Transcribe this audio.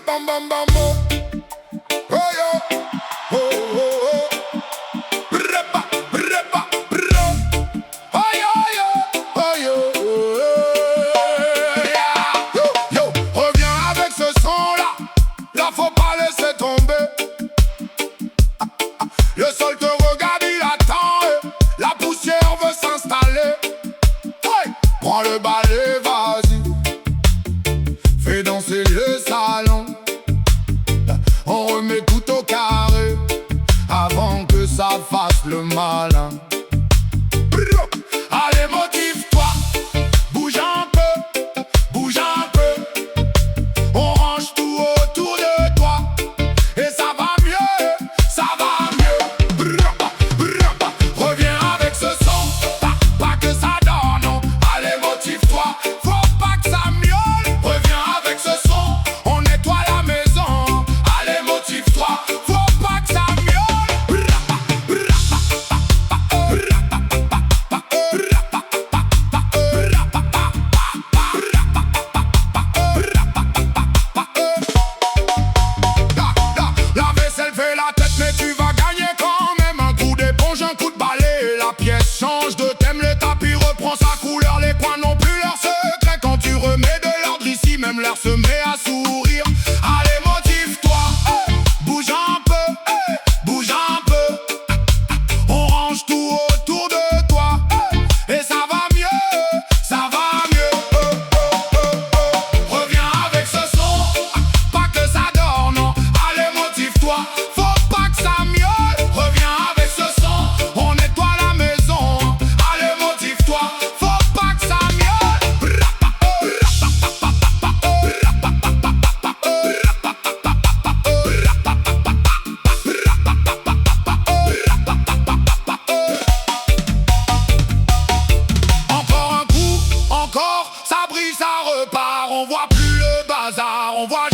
Bam bam bam bam. Oh yo. Oh oh oh. Breba breba bro. Oh yo yo. Oh yo. Yeah. Yo yo. Reviens avec ce son là. Là faut pas laisser tomber. Le sol te regarde, il attend. La poussière veut s'installer. Hey. Prends le balai, vas-y. Fais danser le salon. On remet tout au carré avant que ça fasse le malin. Allez, motive-toi. Bouge un peu, bouge un peu. On range tout autour de toi. Et ça va mieux, ça va mieux. Reviens avec ce son, pas que ça dort, non. Allez, motive-toi, faut pas que ça miaule. Reviens avec ce son, on nettoie la maison. Allez, motive-toi, faut pas que ça miaule. La vaisselle fait la tête, mais tu vas gagner quand même. Un coup d'éponge, un coup de balai, la pièce change de thème. Le tapis reprend sa couleur, les coins n'ont plus leur secret. Quand tu remets de l'ordre ici, même l'air se met à sourire. Allez, motive-toi, bouge un peu, bouge un peu. On range tout autour de toi, et ça va mieux, ça va mieux. Reviens avec ce son, pas que ça dort, non. Allez, motive-toi, faut pas que ça miaule. Reviens avec ce son, on nettoie la maison. Allez, motive-toi, faut pas que ça miaule. Encore un coup, encore, ça brille, ça repart. On voit plus le bazar, on voit